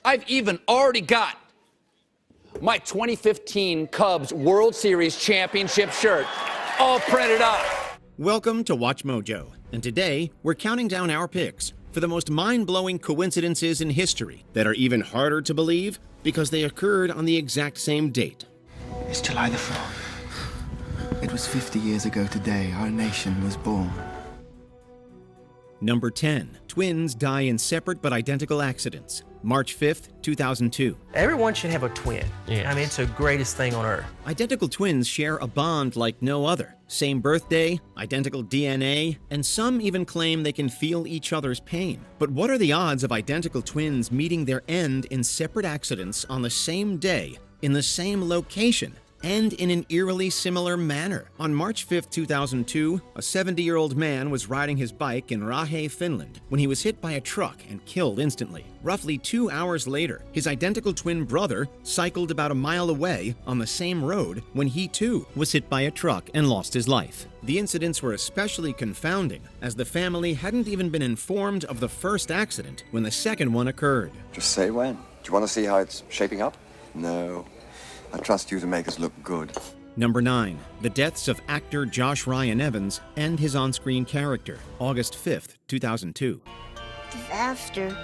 I've even already got my 2015 Cubs World Series championship shirt all printed up. Welcome to Watch Mojo, and today we're counting down our picks for the most mind-blowing coincidences in history that are even harder to believe because they occurred on the exact same date. It's July the 4th. It was 50 years ago today our nation was born. Number 10. Twins die in separate but identical accidents. March 5th, 2002. Everyone should have a twin. Yes. I mean, it's the greatest thing on earth. Identical twins share a bond like no other. Same birthday, identical DNA, and some even claim they can feel each other's pain. But what are the odds of identical twins meeting their end in separate accidents on the same day, in the same location, and in an eerily similar manner? On March 5, 2002, a 70-year-old man was riding his bike in Rahe, Finland, when he was hit by a truck and killed instantly. Roughly 2 hours later, his identical twin brother cycled about a mile away on the same road when he too was hit by a truck and lost his life. The incidents were especially confounding, as the family hadn't even been informed of the first accident when the second one occurred. Just say when. Do you want to see how it's shaping up? No. I trust you to make us look good. Number 9. The deaths of actor Josh Ryan Evans and his on-screen character, August 5th, 2002. Disaster.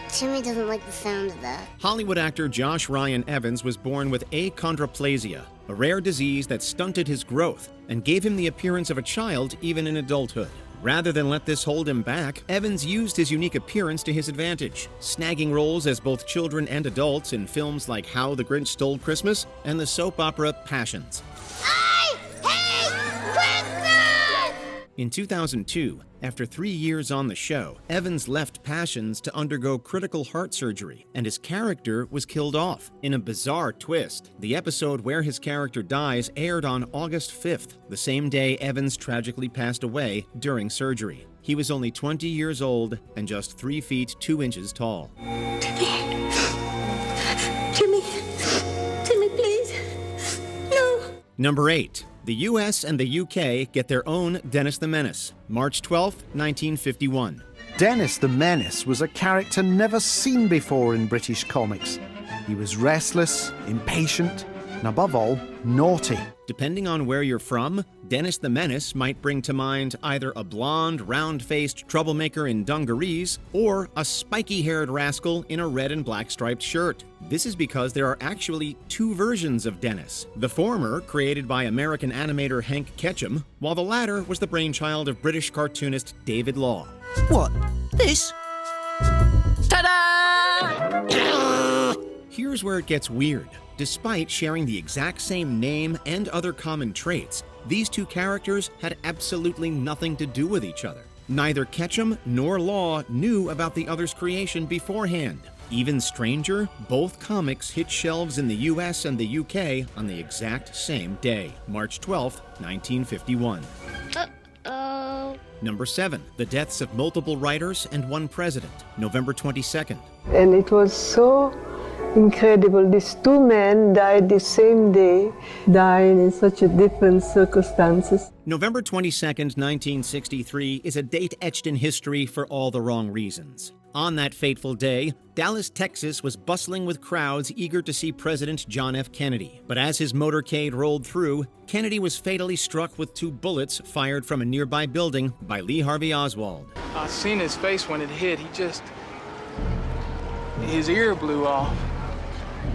Timmy doesn't like the sound of that. Hollywood actor Josh Ryan Evans was born with achondroplasia, a rare disease that stunted his growth and gave him the appearance of a child even in adulthood. Rather than let this hold him back, Evans used his unique appearance to his advantage, snagging roles as both children and adults in films like How the Grinch Stole Christmas and the soap opera Passions. I hate Christmas! In 2002, after 3 years on the show, Evans left Passions to undergo critical heart surgery, and his character was killed off. In a bizarre twist, the episode where his character dies aired on August 5th, the same day Evans tragically passed away during surgery. He was only 20 years old and just 3 feet 2 inches tall. Timmy, please. No. Number 8. The US and the UK get their own Dennis the Menace, March 12, 1951. Dennis the Menace was a character never seen before in British comics. He was restless, impatient, and above all, naughty. Depending on where you're from, Dennis the Menace might bring to mind either a blonde, round-faced troublemaker in dungarees or a spiky-haired rascal in a red and black striped shirt. This is because there are actually 2 versions of Dennis. The former, created by American animator Hank Ketchum, while the latter was the brainchild of British cartoonist David Law. What? This? Ta-da! Here's where it gets weird. Despite sharing the exact same name and other common traits, these 2 characters had absolutely nothing to do with each other. Neither Ketchum nor Law knew about the other's creation beforehand. Even stranger, both comics hit shelves in the US and the UK on the exact same day, March 12, 1951. Uh-oh. Number 7. The deaths of multiple writers and 1 president, November 22nd. And it was so incredible. These 2 men died the same day, dying in such a different circumstances. November 22nd, 1963 is a date etched in history for all the wrong reasons. On that fateful day, Dallas, Texas was bustling with crowds eager to see President John F. Kennedy. But as his motorcade rolled through, Kennedy was fatally struck with 2 bullets fired from a nearby building by Lee Harvey Oswald. I seen his face when it hit. His ear blew off,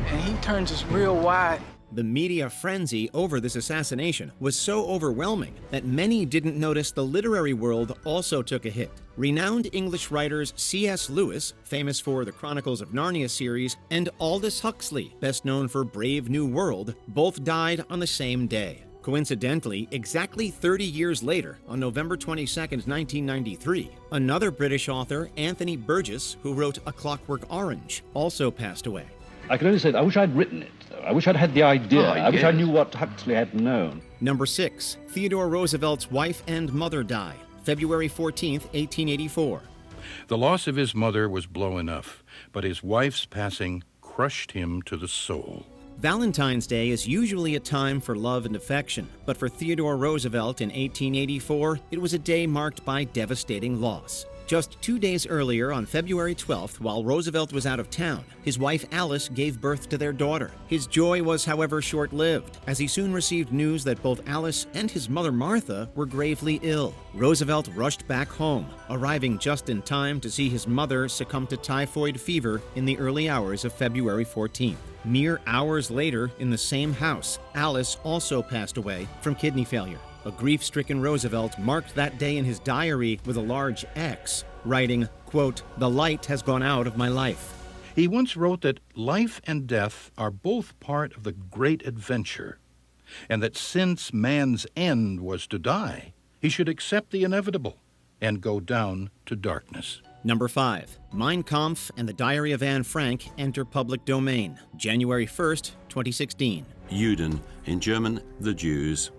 and he turned just real white. The media frenzy over this assassination was so overwhelming that many didn't notice the literary world also took a hit. Renowned English writers C.S. Lewis, famous for the Chronicles of Narnia series, and Aldous Huxley, best known for Brave New World, both died on the same day. Coincidentally, exactly 30 years later, on November 22, 1993, another British author, Anthony Burgess, who wrote A Clockwork Orange, also passed away. I can only say that I wish I'd written it, though. I wish I'd had the idea. I wish I knew what Huxley had known. Number 6. Theodore Roosevelt's wife and mother die, February 14, 1884. The loss of his mother was blow enough, but his wife's passing crushed him to the soul. Valentine's Day is usually a time for love and affection, but for Theodore Roosevelt in 1884, it was a day marked by devastating loss. Just 2 days earlier, on February 12th, while Roosevelt was out of town, his wife Alice gave birth to their daughter. His joy was, however, short-lived, as he soon received news that both Alice and his mother Martha were gravely ill. Roosevelt rushed back home, arriving just in time to see his mother succumb to typhoid fever in the early hours of February 14th. Mere hours later, in the same house, Alice also passed away from kidney failure. A grief-stricken Roosevelt marked that day in his diary with a large X, writing, quote, "The light has gone out of my life." He once wrote that life and death are both part of the great adventure, and that since man's end was to die, he should accept the inevitable and go down to darkness. Number 5. Mein Kampf and the Diary of Anne Frank enter public domain, January 1st, 2016. Juden, in German, the Jews.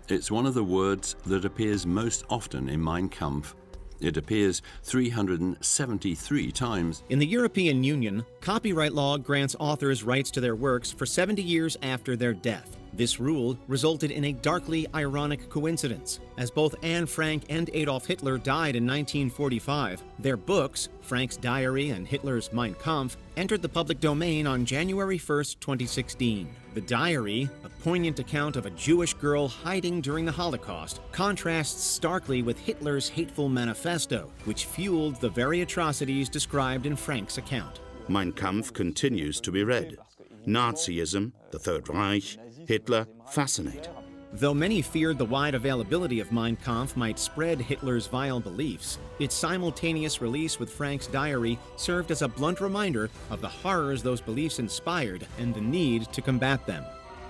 It's one of the words that appears most often in Mein Kampf. It appears 373 times. In the European Union, copyright law grants authors rights to their works for 70 years after their death. This rule resulted in a darkly ironic coincidence. As both Anne Frank and Adolf Hitler died in 1945, their books, Frank's Diary and Hitler's Mein Kampf, entered the public domain on January 1st, 2016. The diary, a poignant account of a Jewish girl hiding during the Holocaust, contrasts starkly with Hitler's hateful manifesto, which fueled the very atrocities described in Frank's account. Mein Kampf continues to be read. Nazism, the Third Reich, Hitler fascinate. Though many feared the wide availability of Mein Kampf might spread Hitler's vile beliefs, its simultaneous release with Frank's diary served as a blunt reminder of the horrors those beliefs inspired and the need to combat them.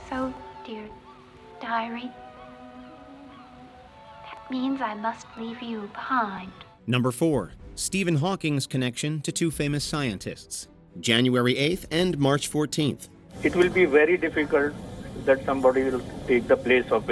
So, dear diary, that means I must leave you behind. Number 4. Stephen Hawking's connection to two famous scientists, January 8th and March 14th. It will be very difficult that somebody will take the place of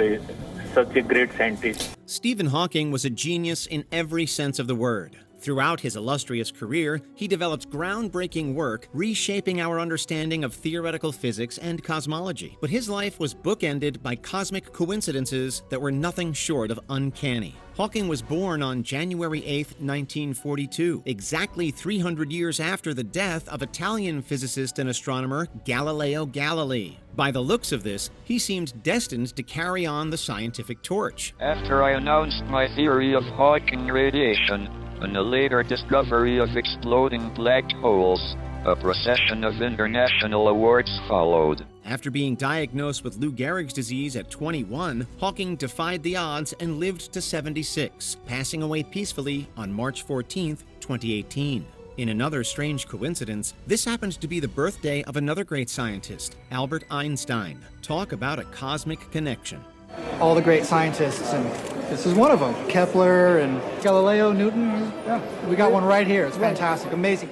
such a great scientist. Stephen Hawking was a genius in every sense of the word. Throughout his illustrious career, he developed groundbreaking work reshaping our understanding of theoretical physics and cosmology. But his life was bookended by cosmic coincidences that were nothing short of uncanny. Hawking was born on January 8, 1942, exactly 300 years after the death of Italian physicist and astronomer Galileo Galilei. By the looks of this, he seemed destined to carry on the scientific torch. After I announced my theory of Hawking radiation and the later discovery of exploding black holes, a procession of international awards followed. After being diagnosed with Lou Gehrig's disease at 21, Hawking defied the odds and lived to 76, passing away peacefully on March 14, 2018. In another strange coincidence, this happened to be the birthday of another great scientist, Albert Einstein. Talk about a cosmic connection. All the great scientists, and this is one of them. Kepler and Galileo, Newton. Yeah, we got one right here. It's fantastic, amazing.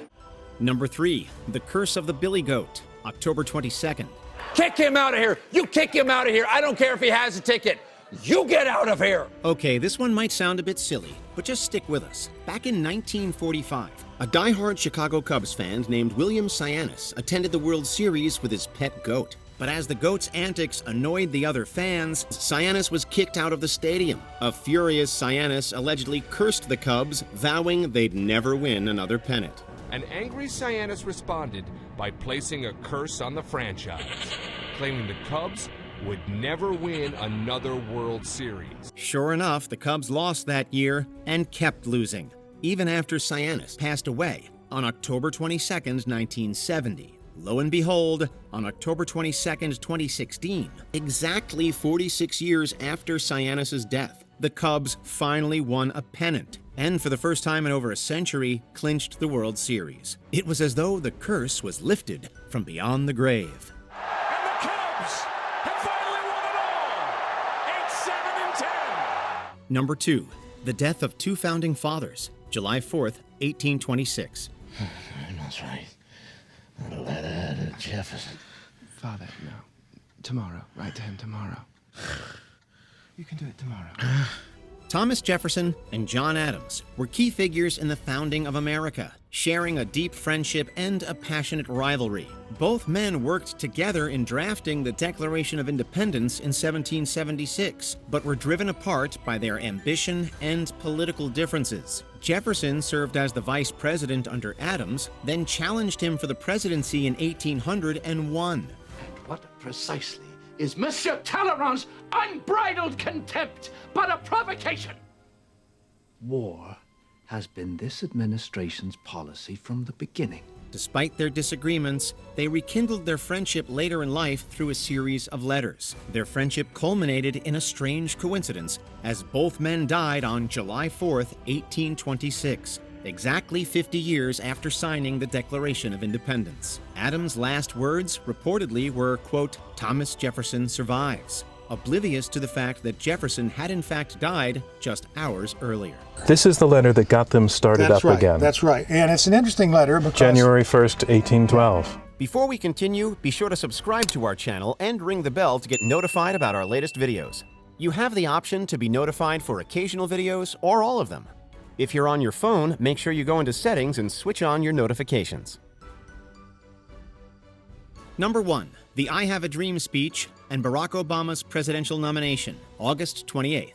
Number 3, The Curse of the Billy Goat, October 22nd. Kick him out of here! You kick him out of here! I don't care if he has a ticket! You get out of here! Okay, this one might sound a bit silly, but just stick with us. Back in 1945, a diehard Chicago Cubs fan named William Sianis attended the World Series with his pet goat. But as the goat's antics annoyed the other fans, Sianis was kicked out of the stadium. A furious Sianis allegedly cursed the Cubs, vowing they'd never win another pennant. An angry Sianis responded by placing a curse on the franchise, claiming the Cubs would never win another World Series. Sure enough, the Cubs lost that year and kept losing, even after Sianis passed away on October 22nd, 1970. Lo and behold, on October 22nd, 2016, exactly 46 years after Sianis' death, the Cubs finally won a pennant, and for the first time in over a century, clinched the World Series. It was as though the curse was lifted from beyond the grave. And the Cubs have finally won it all! 8-7-10! Number 2, The Death of Two Founding Fathers, July 4th, 1826. That's right. A letter to Jefferson. Father, no. Tomorrow. Write to him tomorrow. You can do it tomorrow. Thomas Jefferson and John Adams were key figures in the founding of America, sharing a deep friendship and a passionate rivalry. Both men worked together in drafting the Declaration of Independence in 1776, but were driven apart by their ambition and political differences. Jefferson served as the vice president under Adams, then challenged him for the presidency in 1800 and won. What precisely is Monsieur Talleyrand's unbridled contempt but a provocation? War has been this administration's policy from the beginning. Despite their disagreements, they rekindled their friendship later in life through a series of letters. Their friendship culminated in a strange coincidence, as both men died on July 4th, 1826, exactly 50 years after signing the Declaration of Independence. Adams' last words reportedly were, quote, "Thomas Jefferson survives," oblivious to the fact that Jefferson had in fact died just hours earlier. This is the letter that got them started up again. That's right. And it's an interesting letter because... January 1st, 1812. Before we continue, be sure to subscribe to our channel and ring the bell to get notified about our latest videos. You have the option to be notified for occasional videos or all of them. If you're on your phone, make sure you go into Settings and switch on your notifications. Number 1. The I Have a Dream speech and Barack Obama's presidential nomination, August 28th.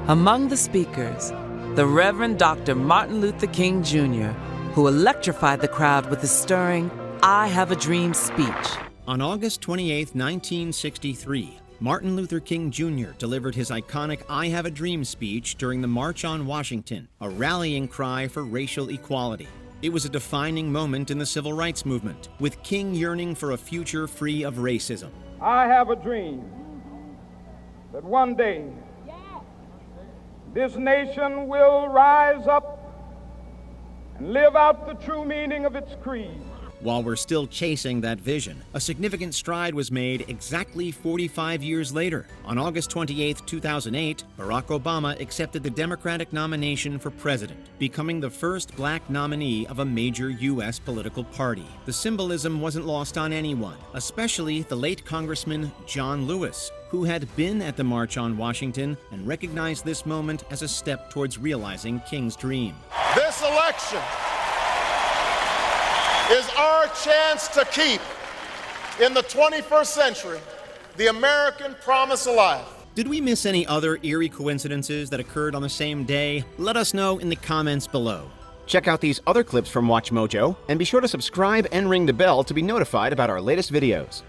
Among the speakers, the Reverend Dr. Martin Luther King Jr., who electrified the crowd with his stirring I Have a Dream speech. On August 28, 1963, Martin Luther King Jr. delivered his iconic I Have a Dream speech during the March on Washington, a rallying cry for racial equality. It was a defining moment in the civil rights movement, with King yearning for a future free of racism. I have a dream that one day this nation will rise up and live out the true meaning of its creed. While we're still chasing that vision, a significant stride was made exactly 45 years later. On August 28, 2008, Barack Obama accepted the Democratic nomination for president, becoming the first black nominee of a major U.S. political party. The symbolism wasn't lost on anyone, especially the late Congressman John Lewis, who had been at the March on Washington and recognized this moment as a step towards realizing King's dream. This election is our chance to keep, in the 21st century, the American promise alive. Did we miss any other eerie coincidences that occurred on the same day? Let us know in the comments below. Check out these other clips from WatchMojo, and be sure to subscribe and ring the bell to be notified about our latest videos.